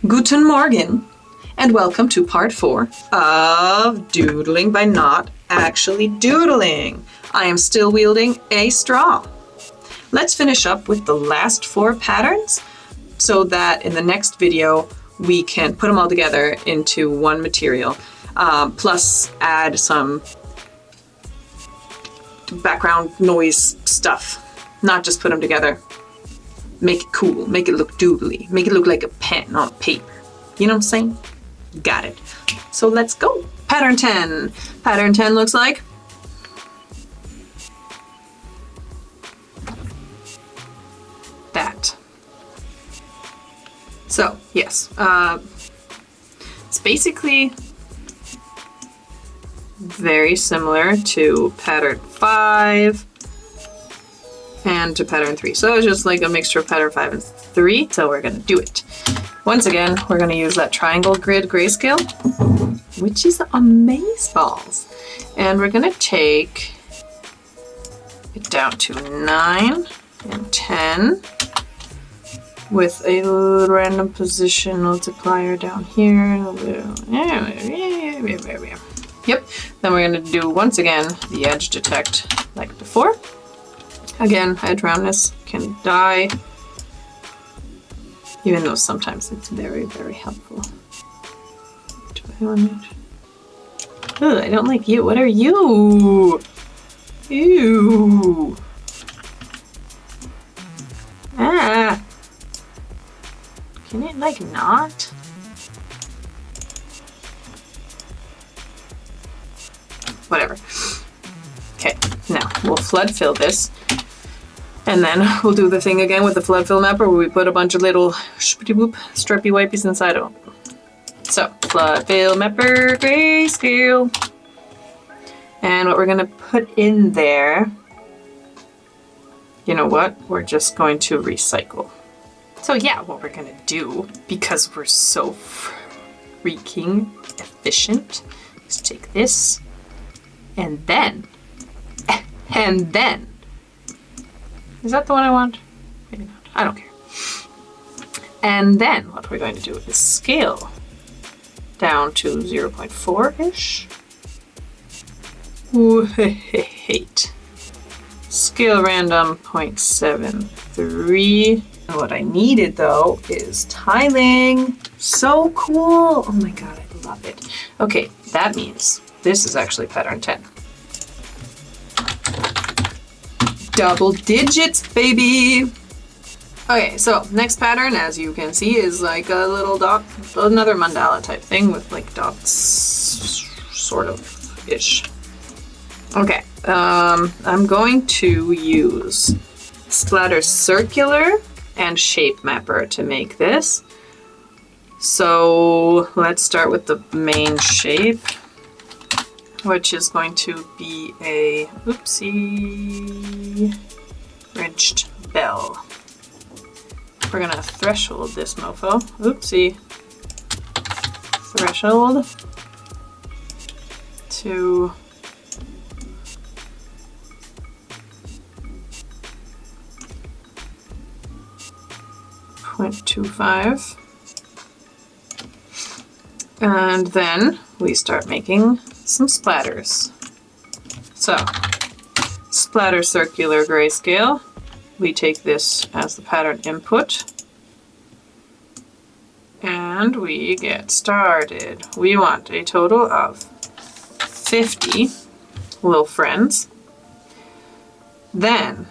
Guten Morgen, and welcome to part 4 of Doodling by Not Actually Doodling. I am still wielding a straw. Let's finish up with the last 4 patterns so that in the next video we can put them all together into one material, plus add some background noise stuff, not just put them together. Make it cool, make it look doodly, make it look like a pen on paper. You know what I'm saying? Got it. So let's go. Pattern 10. Pattern 10 looks like that. So, yes, it's basically very similar to pattern 5 and to pattern 3. So it's just like a mixture of pattern 5 and 3. So we're gonna do it. Once again, we're gonna use that triangle grid grayscale, which is amazeballs. And we're gonna take it down to 9 and 10 with a little random position multiplier down here. Yep. Then we're gonna do once again the edge detect like before. Again, edge roundness can die, even though sometimes it's very, very helpful. Do I want it? Ugh, I don't like you. What are you? Ew. Ah. Can it like not? Whatever. Okay, now we'll flood fill this. And then we'll do the thing again with the flood fill mapper where we put a bunch of little stripey wipies inside of them. So, flood fill mapper grayscale. And what we're gonna put in there, you know what? We're just going to recycle. So yeah, what we're gonna do, because we're so freaking efficient, is take this and then, is that the one I want? Maybe not. I don't care. And then what we're going to do is scale down to 0.4-ish. Ooh, hate. Scale random 0.73. And what I needed though is tiling. So cool. Oh my god, I love it. Okay, that means this is actually pattern 10. Double digits, baby! Okay, so next pattern, as you can see, is like a little dot, another mandala type thing with like dots, sort of ish. Okay, I'm going to use Splatter Circular and Shape Mapper to make this. So let's start with the main shape, which is going to be a, oopsie, wrenched bell. We're gonna threshold this mofo. Oopsie. Threshold to 0.25. And then we start making some splatters. So, splatter circular grayscale. We take this as the pattern input. And we get started. We want a total of 50 little friends. Then,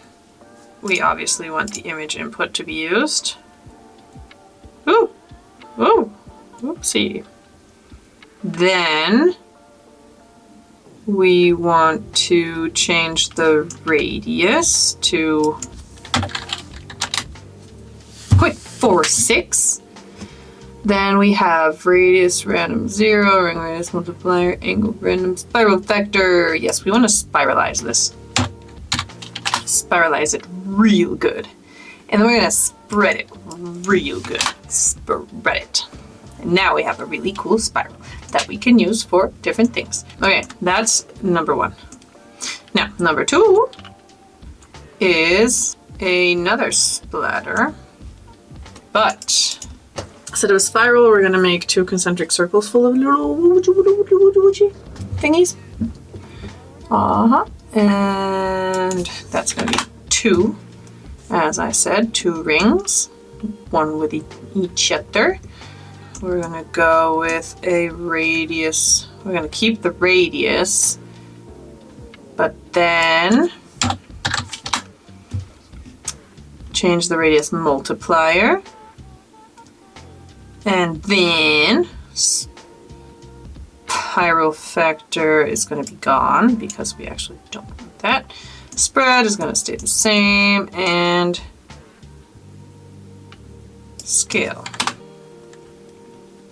we obviously want the image input to be used. Ooh! Ooh! Oopsie. Then we want to change the radius to 0.46. Then we have radius random 0, ring radius multiplier, angle random spiral vector. Yes, we want to spiralize this. Spiralize it real good. And then we're going to spread it real good. Spread it. And now we have a really cool spiral that we can use for different things. Okay, that's number 1. Now, number 2 is another splatter, but Instead of a spiral, we're gonna make 2 concentric circles full of little thingies. And that's gonna be 2. As I said, 2 rings, 1 with each other. We're gonna go with a radius. We're gonna keep the radius, but then change the radius multiplier. And then spiral factor is going to be gone because we actually don't want that. Spread is going to stay the same, and scale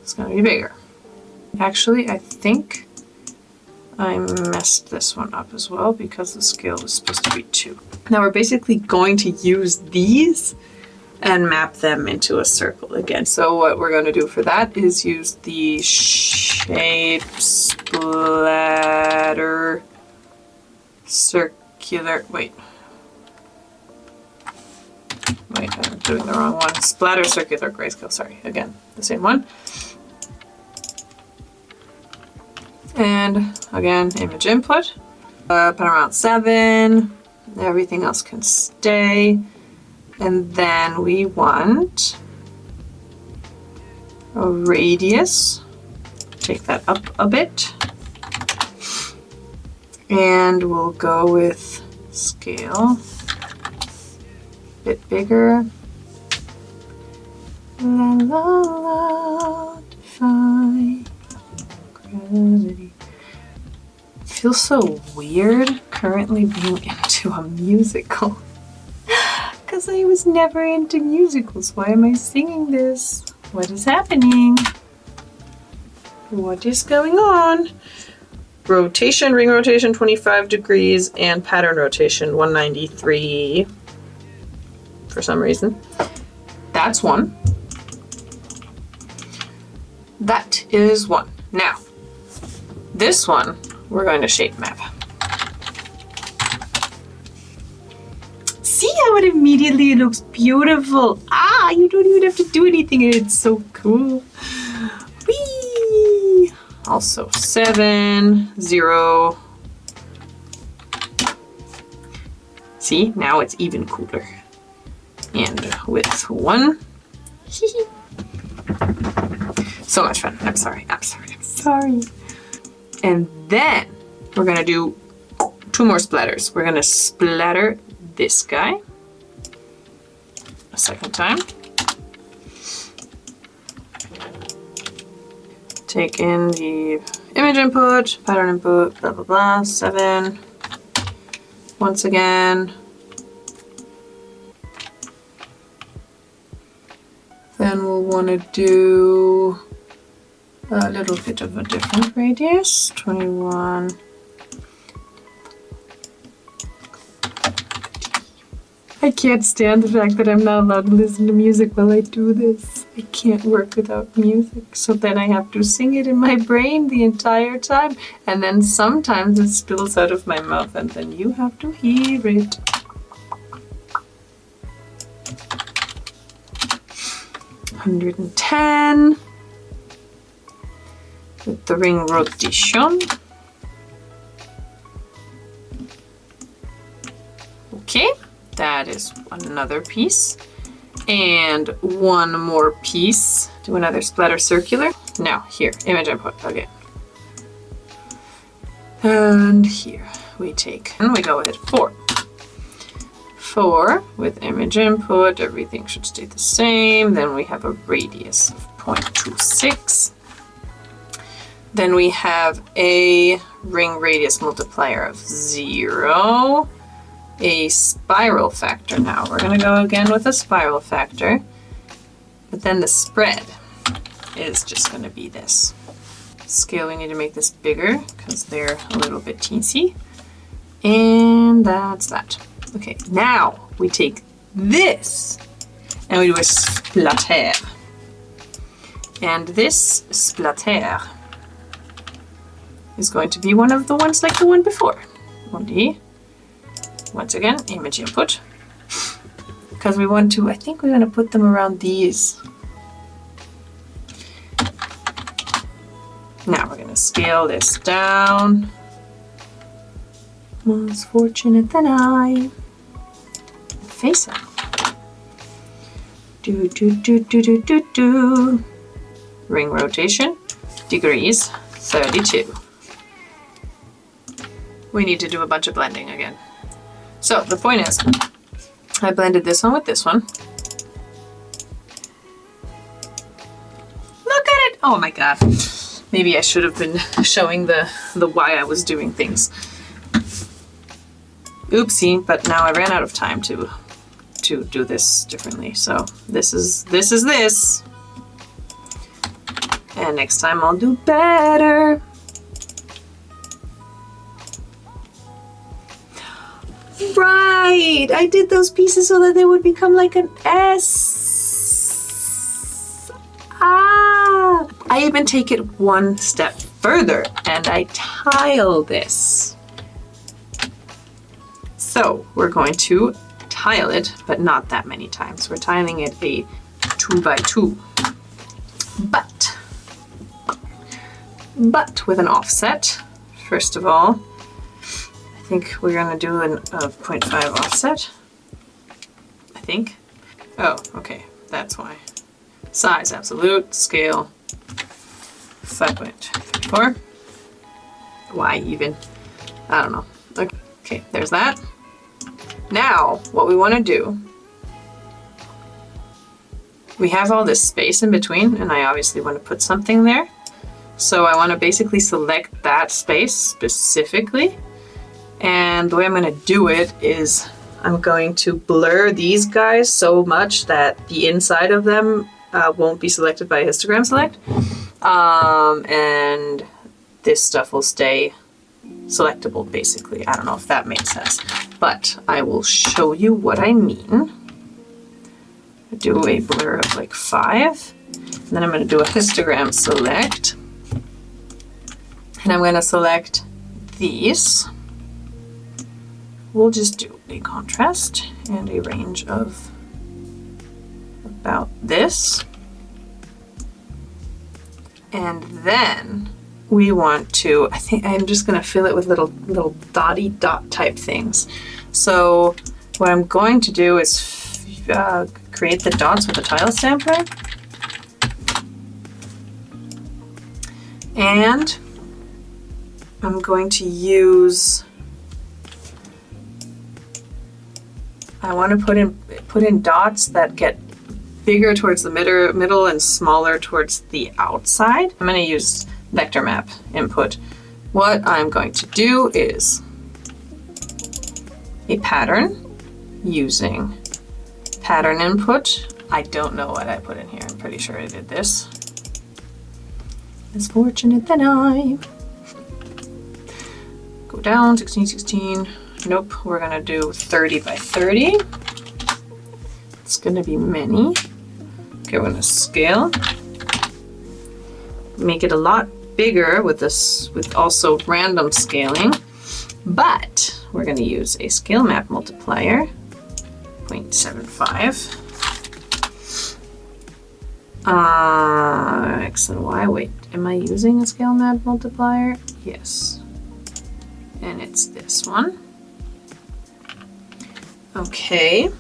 is going to be bigger. Actually, I think I messed this one up as well because the scale was supposed to be 2. Now we're basically going to use these and map them into a circle again. So what we're going to do for that is use the shape splatter circular, wait, I'm doing the wrong one. Splatter circular grayscale, sorry, again, the same one. And again, image input, panorama 7, everything else can stay. And then we want a radius, take that up a bit, and we'll go with scale, a bit bigger. La la la, defy gravity. It feels so weird currently being into a musical. Because I was never into musicals. Why am I singing this? What is happening? What is going on? Rotation, ring rotation 25 degrees, and pattern rotation 193 for some reason. That's 1. That is 1. Now, this one we're going to shape map. See how it immediately looks beautiful. Ah, you don't even have to do anything and it's so cool. Whee! Also 7, 0. See, now it's even cooler. And with 1. So much fun. I'm sorry. And then we're gonna do 2 more splatters. We're gonna splatter this guy a second time. Take in the image input, pattern input, blah blah blah, 7. Once again. Then we'll want to do a little bit of a different radius, 21. I can't stand the fact that I'm not allowed to listen to music while I do this. I can't work without music, so then I have to sing it in my brain the entire time, and then sometimes it spills out of my mouth, and then you have to hear it. $110 with the ring rotation. Okay. That is another piece. And 1 more piece. Do another splatter circular. Now, here, image input again. And here we take, and we go with 4. 4 with image input, everything should stay the same. Then we have a radius of 0.26. Then we have a ring radius multiplier of 0. A spiral factor now. We're going to go again with a spiral factor, but then the spread is just going to be this. Scale, we need to make this bigger because they're a little bit teensy. And that's that. Okay, now we take this and we do a splatter. And this splatter is going to be one of the ones like the one before. Only once again, image input, because we want to, I think we're going to put them around these. scale this down. More fortunate than I. Face up. Do, do, do, do, do, do, do. Ring rotation, degrees, 32. We need to do a bunch of blending again. So the point is, I blended this one with this one. Look at it! Oh my god. Maybe I should have been showing the why I was doing things. Oopsie, but now I ran out of time to do this differently. So this is this. And next time I'll do better. Right! I did those pieces so that they would become like an S. Ah! I even take it one step further and I tile this. So we're going to tile it, but not that many times. We're tiling it a 2 by 2. But with an offset. First of all, I think we're gonna do a 0.5 offset. I think. Oh, okay, that's why. Size absolute, scale 5.34. Why even? I don't know. Okay, there's that. Now, what we want to do, we have all this space in between, and I obviously want to put something there. So I want to basically select that space specifically. And the way I'm going to do it is I'm going to blur these guys so much that the inside of them won't be selected by histogram select. And this stuff will stay selectable, basically. I don't know if that makes sense, but I will show you what I mean. I do a blur of like 5, and then I'm going to do a histogram select, and I'm going to select these. We'll just do a contrast and a range of about this, and then we want to, I think I'm just going to fill it with little dotty dot type things. So what I'm going to do is create the dots with a tile sampler. And I'm going to use, I want to put in dots that get bigger towards the middle and smaller towards the outside. I'm going to use vector map input. What I'm going to do is a pattern using pattern input. I don't know what I put in here. I'm pretty sure I did this. Less fortunate than I. Go down, 16, 16. Nope, we're gonna do 30 by 30. It's gonna be many. Okay, we're gonna scale. Make it a lot bigger with this, with also random scaling, but we're going to use a scale map multiplier, 0.75. X and Y, wait, am I using a scale map multiplier? Yes. And it's this one. Okay.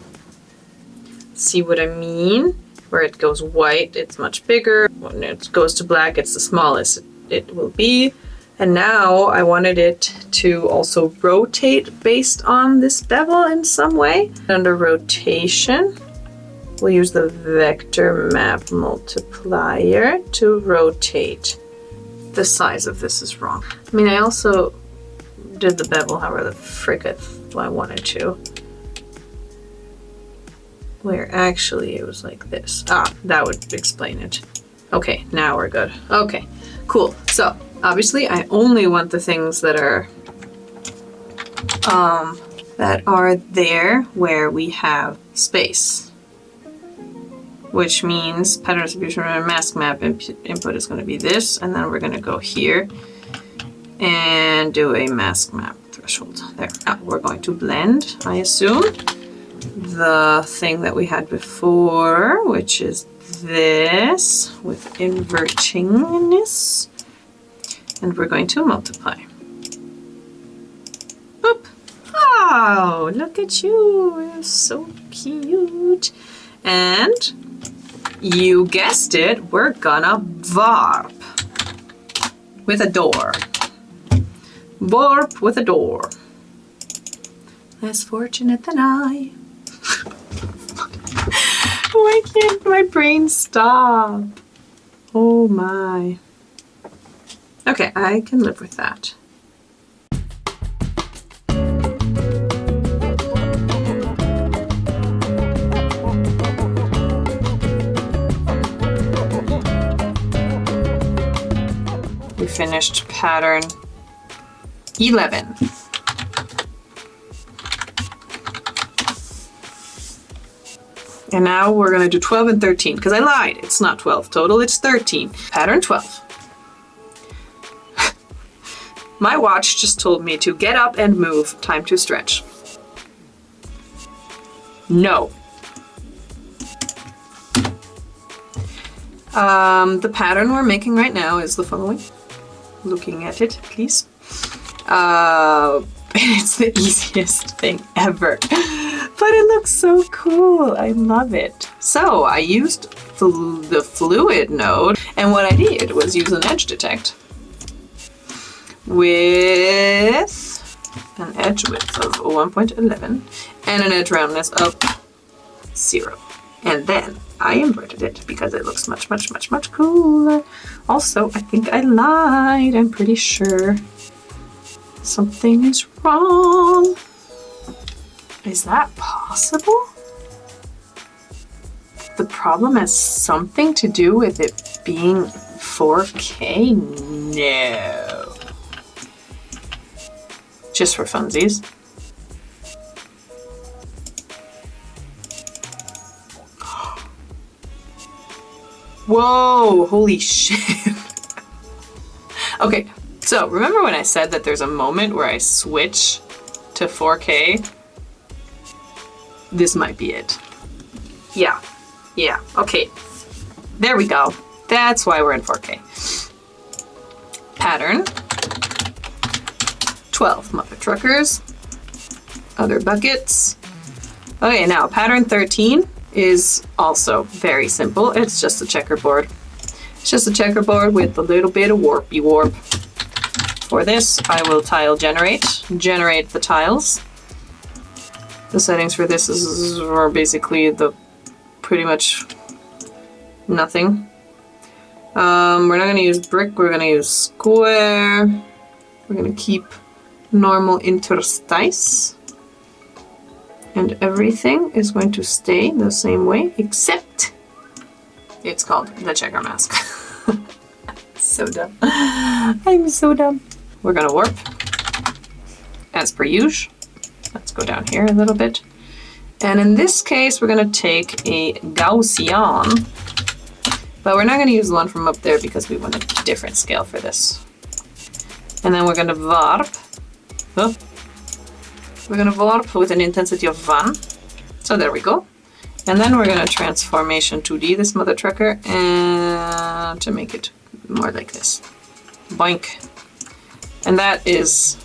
See what I mean? Where it goes white, it's much bigger. When it goes to black, it's the smallest it will be. And now I wanted it to also rotate based on this bevel in some way. Under rotation, we'll use the vector map multiplier to rotate. The size of this is wrong. I mean, I also did the bevel however the frick I wanted to. Where actually it was like this. Ah, that would explain it. Okay, now we're good. Okay, cool. So obviously I only want the things that are there where we have space, which means pattern distribution and mask map input is going to be this, and then we're going to go here and do a mask map threshold there. Now we're going to blend, I assume, the thing that we had before, which is this with invertingness. And we're going to multiply. Boop. Oh, look at you. You're so cute. And you guessed it, we're gonna warp with a door. Warp with a door. Less fortunate than I. Why can't my brain stop? Oh my. Okay, I can live with that. We finished pattern 11. And now we're going to do 12 and 13, because I lied. It's not 12 total, it's 13. Pattern 12. My watch just told me to get up and move. Time to stretch. No. The pattern we're making right now is the following. Looking at it, please. It's the easiest thing ever. But it looks so cool. I love it. So I used the fluid node, and what I did was use an edge detect with an edge width of 1.11 and an edge roundness of 0. And then I inverted it because it looks much, much, much, much cooler. Also, I think I lied. I'm pretty sure something is wrong. Is that possible? The problem has something to do with it being 4K? No. Just for funsies. Whoa, holy shit. Okay, so remember when I said that there's a moment where I switch to 4K? This might be it. Yeah, okay. There we go. That's why we're in 4K. Pattern 12 mother truckers. Other buckets. Okay, now pattern 13 is also very simple. It's just a checkerboard. It's just a checkerboard with a little bit of warpy warp. For this, I will tile generate the tiles. The settings for this are basically pretty much nothing. We're not going to use brick, we're going to use square. We're going to keep normal interstice. And everything is going to stay the same way, except it's called the checker mask. So dumb. I'm so dumb. We're going to warp as per usual. Let's go down here a little bit. And in this case, we're going to take a Gaussian, but we're not going to use the one from up there because we want a different scale for this. And then we're going to warp. Oh. We're going to warp with an intensity of 1. So there we go. And then we're going to transformation 2D this mother trucker and to make it more like this. Boink. And that is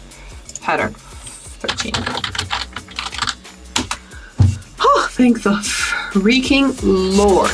pattern 13. Oh, thank the freaking Lord.